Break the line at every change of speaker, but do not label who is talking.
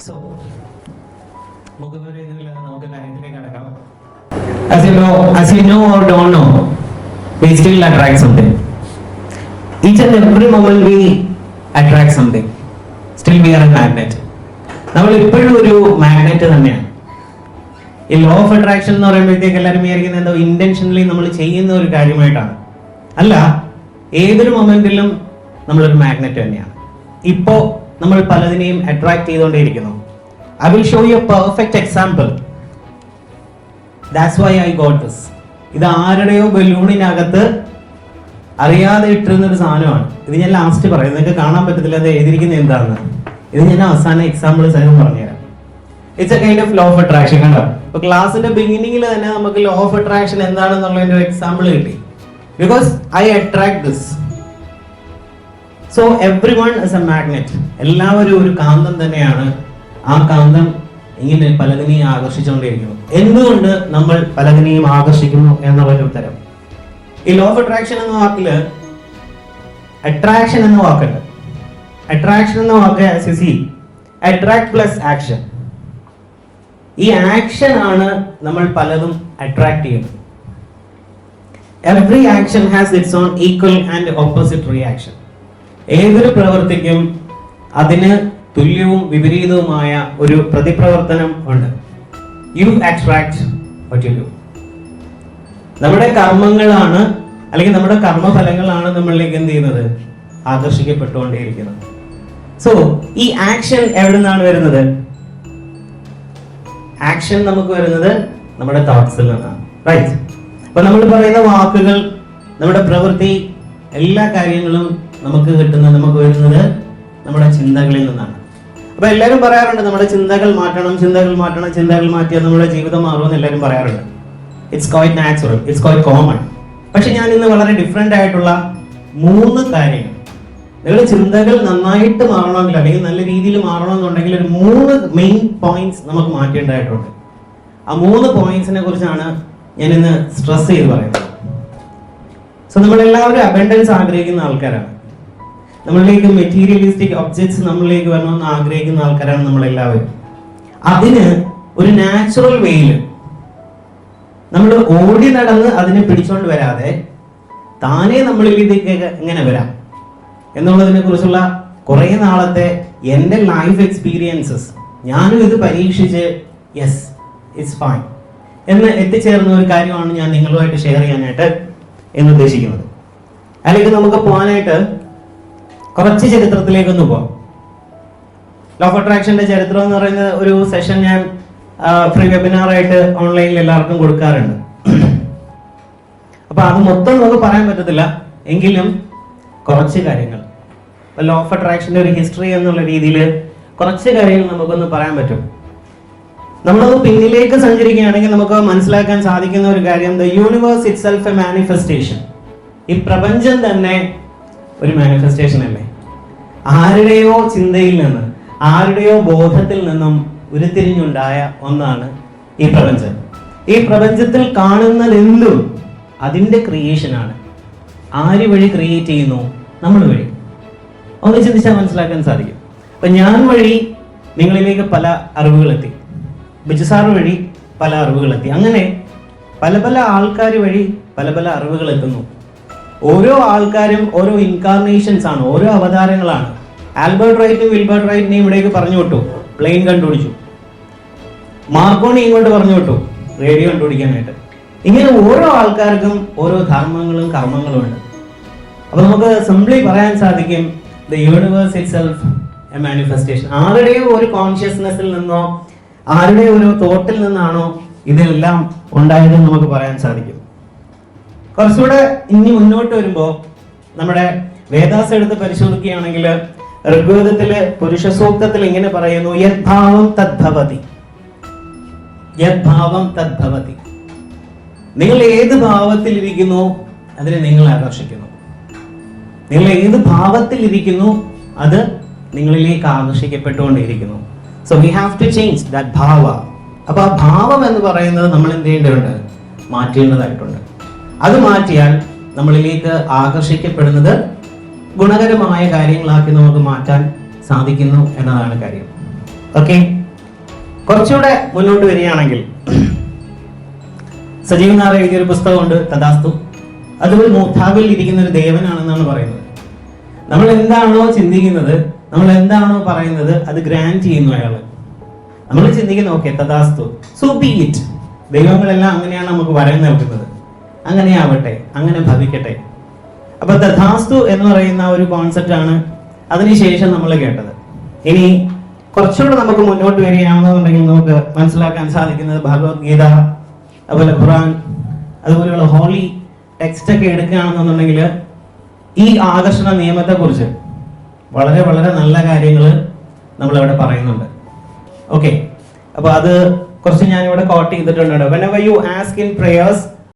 So, as you know or don't know, we still attract something. Each and every moment we attract something. Still we are a magnet. നമ്മൾ ഇപ്പോഴും ഒരു magnet തന്നെയാണ്. ഈ law of attraction എന്ന് പറയുമ്പോഴത്തേക്ക് എല്ലാവരും വിചാരിക്കുന്നത് എന്തോ ഇന്റൻഷനലി നമ്മൾ ചെയ്യുന്ന ഒരു കാര്യമായിട്ടാണ്. അല്ല, ഏതൊരു മൊമെന്റിലും നമ്മളൊരു മാഗ്നറ്റ് തന്നെയാണ്. ഇപ്പോൾ നമ്മൾ പലതിനെയും attract ചെയ്തുകൊണ്ടേയിരിക്കുന്നു. I will show you a perfect example. That's why I got this. ഇത് ആരുടെയോ ബലൂണിനകത്ത് അറിയാതെ ഇട്ടിരുന്ന ഒരു സാധനമാണ്. ഇത് ഞാൻ ലാസ്റ്റ് പറയാം, നിങ്ങൾക്ക് കാണാൻ പറ്റത്തില്ല അത് എഴുതിയിരിക്കുന്നത് എന്താണെന്ന്. ഇത് ഞാൻ അവസാന എക്സാമ്പിൾ സഹിതം പറഞ്ഞുതരാം. It's A kind of law of attraction. കണ്ടോ, ഇപ്പൊ ക്ലാസിന്റെ ബിഗിനിങ്ങിൽ തന്നെ നമുക്ക് ലോ ഓഫ് അട്രാക്ഷൻ എന്താണെന്നുള്ളതിന്റെ ഒരു എക്സാമ്പിൾ കിട്ടി. Because I attract this. So every one is A magnet. എല്ലാവരും ഒരു കാന്തം തന്നെയാണ്. ആ കാന്തം ഇങ്ങനെ പലതിനെയും ആകർഷിച്ചുകൊണ്ടിരിക്കുന്നു. എന്തുകൊണ്ട് നമ്മൾ പലതിനെയും ആകർഷിക്കുന്നു എന്നുള്ളൊരു ഉത്തരം. ഈ ലോ ഓഫ് അട്രാക്ഷൻ എന്ന വാക്കില് അട്രാക്ഷൻ എന്ന വാക്കുണ്ട്. അട്രാക്ഷൻ എന്ന വാക്ക് അട്രാക്ട് പ്ലസ് ആക്ഷൻ. ഈ ആക്ഷൻ ആണ് നമ്മൾ പലതും അട്രാക്ട് ചെയ്യുന്നത്. Every action has its own equal and opposite reaction. ഏതൊരു പ്രവൃത്തിക്കും അതിന് തുല്യവും വിപരീതവുമായ ഒരു പ്രതിപ്രവർത്തനം ഉണ്ട്. You attract what you do. നമ്മുടെ കർമ്മങ്ങളാണ് അല്ലെങ്കിൽ നമ്മുടെ കർമ്മഫലങ്ങളാണ് നമ്മളിലേക്ക് എന്ത് ചെയ്യുന്നത്, ആകർഷിക്കപ്പെട്ടുകൊണ്ടേയിരിക്കുന്നത്. സോ ഈ ആക്ഷൻ എവിടെ നിന്നാണ് വരുന്നത്? ആക്ഷൻ നമുക്ക് വരുന്നത് നമ്മുടെ തോട്ട്സിൽ നിന്നാണ്. റൈറ്റ്. അപ്പൊ നമ്മൾ പറയുന്ന വാക്കുകൾ, നമ്മുടെ പ്രവൃത്തി, എല്ലാ കാര്യങ്ങളും നമുക്ക് വരുന്നത് നമ്മുടെ ചിന്തകളിൽ നിന്നാണ്. അപ്പൊ എല്ലാവരും പറയാറുണ്ട് നമ്മുടെ ചിന്തകൾ മാറ്റണം, ചിന്തകൾ മാറ്റിയാൽ നമ്മുടെ ജീവിതം മാറുമെന്ന് എല്ലാവരും പറയാറുണ്ട്. It's quite natural, it's quite common. പക്ഷെ ഞാൻ ഇന്ന് വളരെ ഡിഫറെന്റ് ആയിട്ടുള്ള 3 കാര്യങ്ങൾ, നിങ്ങളുടെ ചിന്തകൾ നന്നായിട്ട് മാറണമെങ്കിൽ അല്ലെങ്കിൽ നല്ല രീതിയിൽ മാറണമെന്നുണ്ടെങ്കിൽ ഒരു 3 മെയിൻ പോയിന്റ്സ് നമുക്ക് മാറ്റേണ്ടതായിട്ടുണ്ട്. ആ 3 പോയിന്റ്സിനെ കുറിച്ചാണ് ഞാൻ ഇന്ന് സ്ട്രെസ് ചെയ്ത് പറയുന്നത്. സോ നമ്മളെല്ലാവരും അബൻഡൻസ് ആഗ്രഹിക്കുന്ന ആൾക്കാരാണ്. നമ്മളിലേക്ക് മെറ്റീരിയലിസ്റ്റിക് ഒബ്ജക്ട്സ് നമ്മളിലേക്ക് വരണമെന്ന് ആഗ്രഹിക്കുന്ന ആൾക്കാരാണ് നമ്മളെല്ലാവരും. അതിന് ഒരു നാച്ചുറൽ വേയിൽ നമ്മൾ ഓടി നടന്ന് അതിനെ പിടിച്ചോണ്ട് വരാതെ താനേ നമ്മളിലേക്ക് എങ്ങനെ വരാം എന്നുള്ളതിനെ കുറിച്ചുള്ള കുറെ നാളത്തെ എൻ്റെ ലൈഫ് എക്സ്പീരിയൻസസ്, ഞാനും ഇത് പരീക്ഷിച്ച് യെസ് ഇറ്റ്സ് ഫൈൻ എന്ന് എത്തിച്ചേർന്ന ഒരു കാര്യമാണ് ഞാൻ നിങ്ങളുമായിട്ട് ഷെയർ ചെയ്യാനായിട്ട് എന്ന് ഉദ്ദേശിക്കുന്നത്. അല്ലെങ്കിൽ നമുക്ക് പോകാനായിട്ട് കുറച്ച് ചരിത്രത്തിലേക്കൊന്ന് പോകാം. ലോ ഓഫ് അട്രാക്ഷന്റെ ചരിത്രം എന്ന് പറയുന്ന ഒരു സെഷൻ ഞാൻ ഫ്രീ വെബിനാറായിട്ട് ഓൺലൈനിൽ എല്ലാവർക്കും കൊടുക്കാറുണ്ട്. അപ്പൊ അത് മൊത്തം നമുക്ക് പറയാൻ പറ്റത്തില്ല, എങ്കിലും കുറച്ച് കാര്യങ്ങൾ ലോ ഓഫ് അട്രാക്ഷന്റെ ഒരു ഹിസ്റ്ററി എന്നുള്ള രീതിയിൽ കുറച്ച് കാര്യങ്ങൾ നമുക്കൊന്ന് പറയാൻ പറ്റും. നമ്മളത് പിന്നിലേക്ക് സഞ്ചരിക്കുകയാണെങ്കിൽ നമുക്ക് മനസ്സിലാക്കാൻ സാധിക്കുന്ന ഒരു കാര്യം, the universe itself A manifestation. ഈ പ്രപഞ്ചം തന്നെ ഒരു മാനിഫെസ്റ്റേഷൻ അല്ലേ? ആരുടെയോ ചിന്തയിൽ നിന്ന്, ആരുടെയോ ബോധത്തിൽ നിന്നും ഉരുത്തിരിഞ്ഞുണ്ടായ ഒന്നാണ് ഈ പ്രപഞ്ചം. ഈ പ്രപഞ്ചത്തിൽ കാണുന്നതെന്തും അതിൻ്റെ ക്രിയേഷനാണ്. ആര് വഴി ക്രിയേറ്റ് ചെയ്യുന്നു? നമ്മൾ വഴി. ഒന്ന് ചിന്തിച്ചാൽ മനസ്സിലാക്കാൻ സാധിക്കും. അപ്പൊ ഞാൻ വഴി നിങ്ങളിലേക്ക് പല അറിവുകളെത്തി, ബിജു സാർ വഴി പല അറിവുകളെത്തി, അങ്ങനെ പല ആൾക്കാർ വഴി പല അറിവുകൾ എത്തുന്നു. ഓരോ ആൾക്കാരും ഓരോ ഇൻകാർണേഷൻസ് ആണ്, ഓരോ അവതാരങ്ങളാണ്. ആൽബർട്ട് റൈറ്റും വിൽബർട്ട് റൈറ്റിനെയും ഇവിടേക്ക് പറഞ്ഞു വിട്ടു, പ്ലെയിൻ കണ്ടുപിടിച്ചു. മാർക്കോണി ഇങ്ങോട്ട് പറഞ്ഞു വിട്ടു, റേഡിയോ കണ്ടുപിടിക്കാനായിട്ട്. ഇങ്ങനെ ഓരോ ആൾക്കാർക്കും ഓരോ ധർമ്മങ്ങളും കർമ്മങ്ങളും ഉണ്ട്. അപ്പൊ നമുക്ക് സിംപ്ലി പറയാൻ സാധിക്കും, the universe itself A manifestation. ആരുടെയോ ഒരു കോൺഷ്യസ്നെസ്സിൽ നിന്നോ ആരുടെയോ ഒരു തോട്ടിൽ നിന്നാണോ ഇതെല്ലാം ഉണ്ടായതെന്ന് നമുക്ക് പറയാൻ സാധിക്കും. കുറച്ചുകൂടെ ഇനി മുന്നോട്ട് വരുമ്പോൾ നമ്മുടെ വേദാസ് എടുത്ത് പരിശോധിക്കുകയാണെങ്കിൽ ഋഗ്വേദത്തിലെ പുരുഷ സൂക്തത്തിൽ ഇങ്ങനെ പറയുന്നു, യദ്ഭാവം തദ്ഭവതി, യദ്ഭാവം തദ്ഭവതി. നിങ്ങൾ ഏത് ഭാവത്തിൽ ഇരിക്കുന്നു അതിനെ നിങ്ങൾ ആകർഷിക്കുന്നു. നിങ്ങൾ ഏത് ഭാവത്തിൽ ഇരിക്കുന്നു അത് നിങ്ങളിലേക്ക് ആകർഷിക്കപ്പെട്ടുകൊണ്ടിരിക്കുന്നു. So we have to change that ഭാവ. അപ്പൊ ആ ഭാവം എന്ന് പറയുന്നത് നമ്മൾ എന്ത് ചെയ്യേണ്ടതുണ്ട്? മാറ്റേണ്ടതായിട്ടുണ്ട്. അത് മാറ്റിയാൽ നമ്മളിലേക്ക് ആകർഷിക്കപ്പെടുന്നത് ഗുണകരമായ കാര്യങ്ങളാക്കി നമുക്ക് മാറ്റാൻ സാധിക്കുന്നു എന്നതാണ് കാര്യം. ഓക്കെ, കുറച്ചുകൂടെ മുന്നോട്ട് വരികയാണെങ്കിൽ സജീവ് നായർ എഴുതിയൊരു പുസ്തകമുണ്ട് തഥാസ്തു. അത് ഒരു മൂർധാവിൽ ഇരിക്കുന്ന ഒരു ദേവനാണെന്നാണ് പറയുന്നത്. നമ്മൾ എന്താണോ ചിന്തിക്കുന്നത്, നമ്മൾ എന്താണോ പറയുന്നത്, അത് ഗ്രാൻഡ് ചെയ്യുന്നു അയാള്. നമ്മൾ ചിന്തിക്കുന്ന ഓക്കെ തഥാസ്തു, സോ ബി ഇറ്റ്. ദൈവങ്ങളെല്ലാം അങ്ങനെയാണ് നമുക്ക് വരം നൽകുന്നത്. അങ്ങനെ ആവട്ടെ, അങ്ങനെ ഭവിക്കട്ടെ. അപ്പൊ തഥാസ്തു എന്ന് പറയുന്ന ഒരു കോൺസെപ്റ്റ് ആണ് അതിനുശേഷം നമ്മൾ കേട്ടത്. ഇനി കുറച്ചുകൂടെ നമുക്ക് മുന്നോട്ട് വരികയാണെന്നുണ്ടെങ്കിൽ നമുക്ക് മനസ്സിലാക്കാൻ സാധിക്കുന്നത് ഭഗവത്ഗീത, അതുപോലെ ഖുർആൻ, അതുപോലെയുള്ള ഹോളി ടെക്സ്റ്റ് ഒക്കെ എടുക്കുകയാണെന്നുണ്ടെങ്കിൽ ഈ ആകർഷണ നിയമത്തെ കുറിച്ച് വളരെ വളരെ നല്ല കാര്യങ്ങൾ നമ്മളിവിടെ പറയുന്നുണ്ട്. ഓക്കെ, അപ്പൊ അത് കുറച്ച് ഞാനിവിടെ കോട്ട് ചെയ്തിട്ടുണ്ട്. whenever you ask in prayers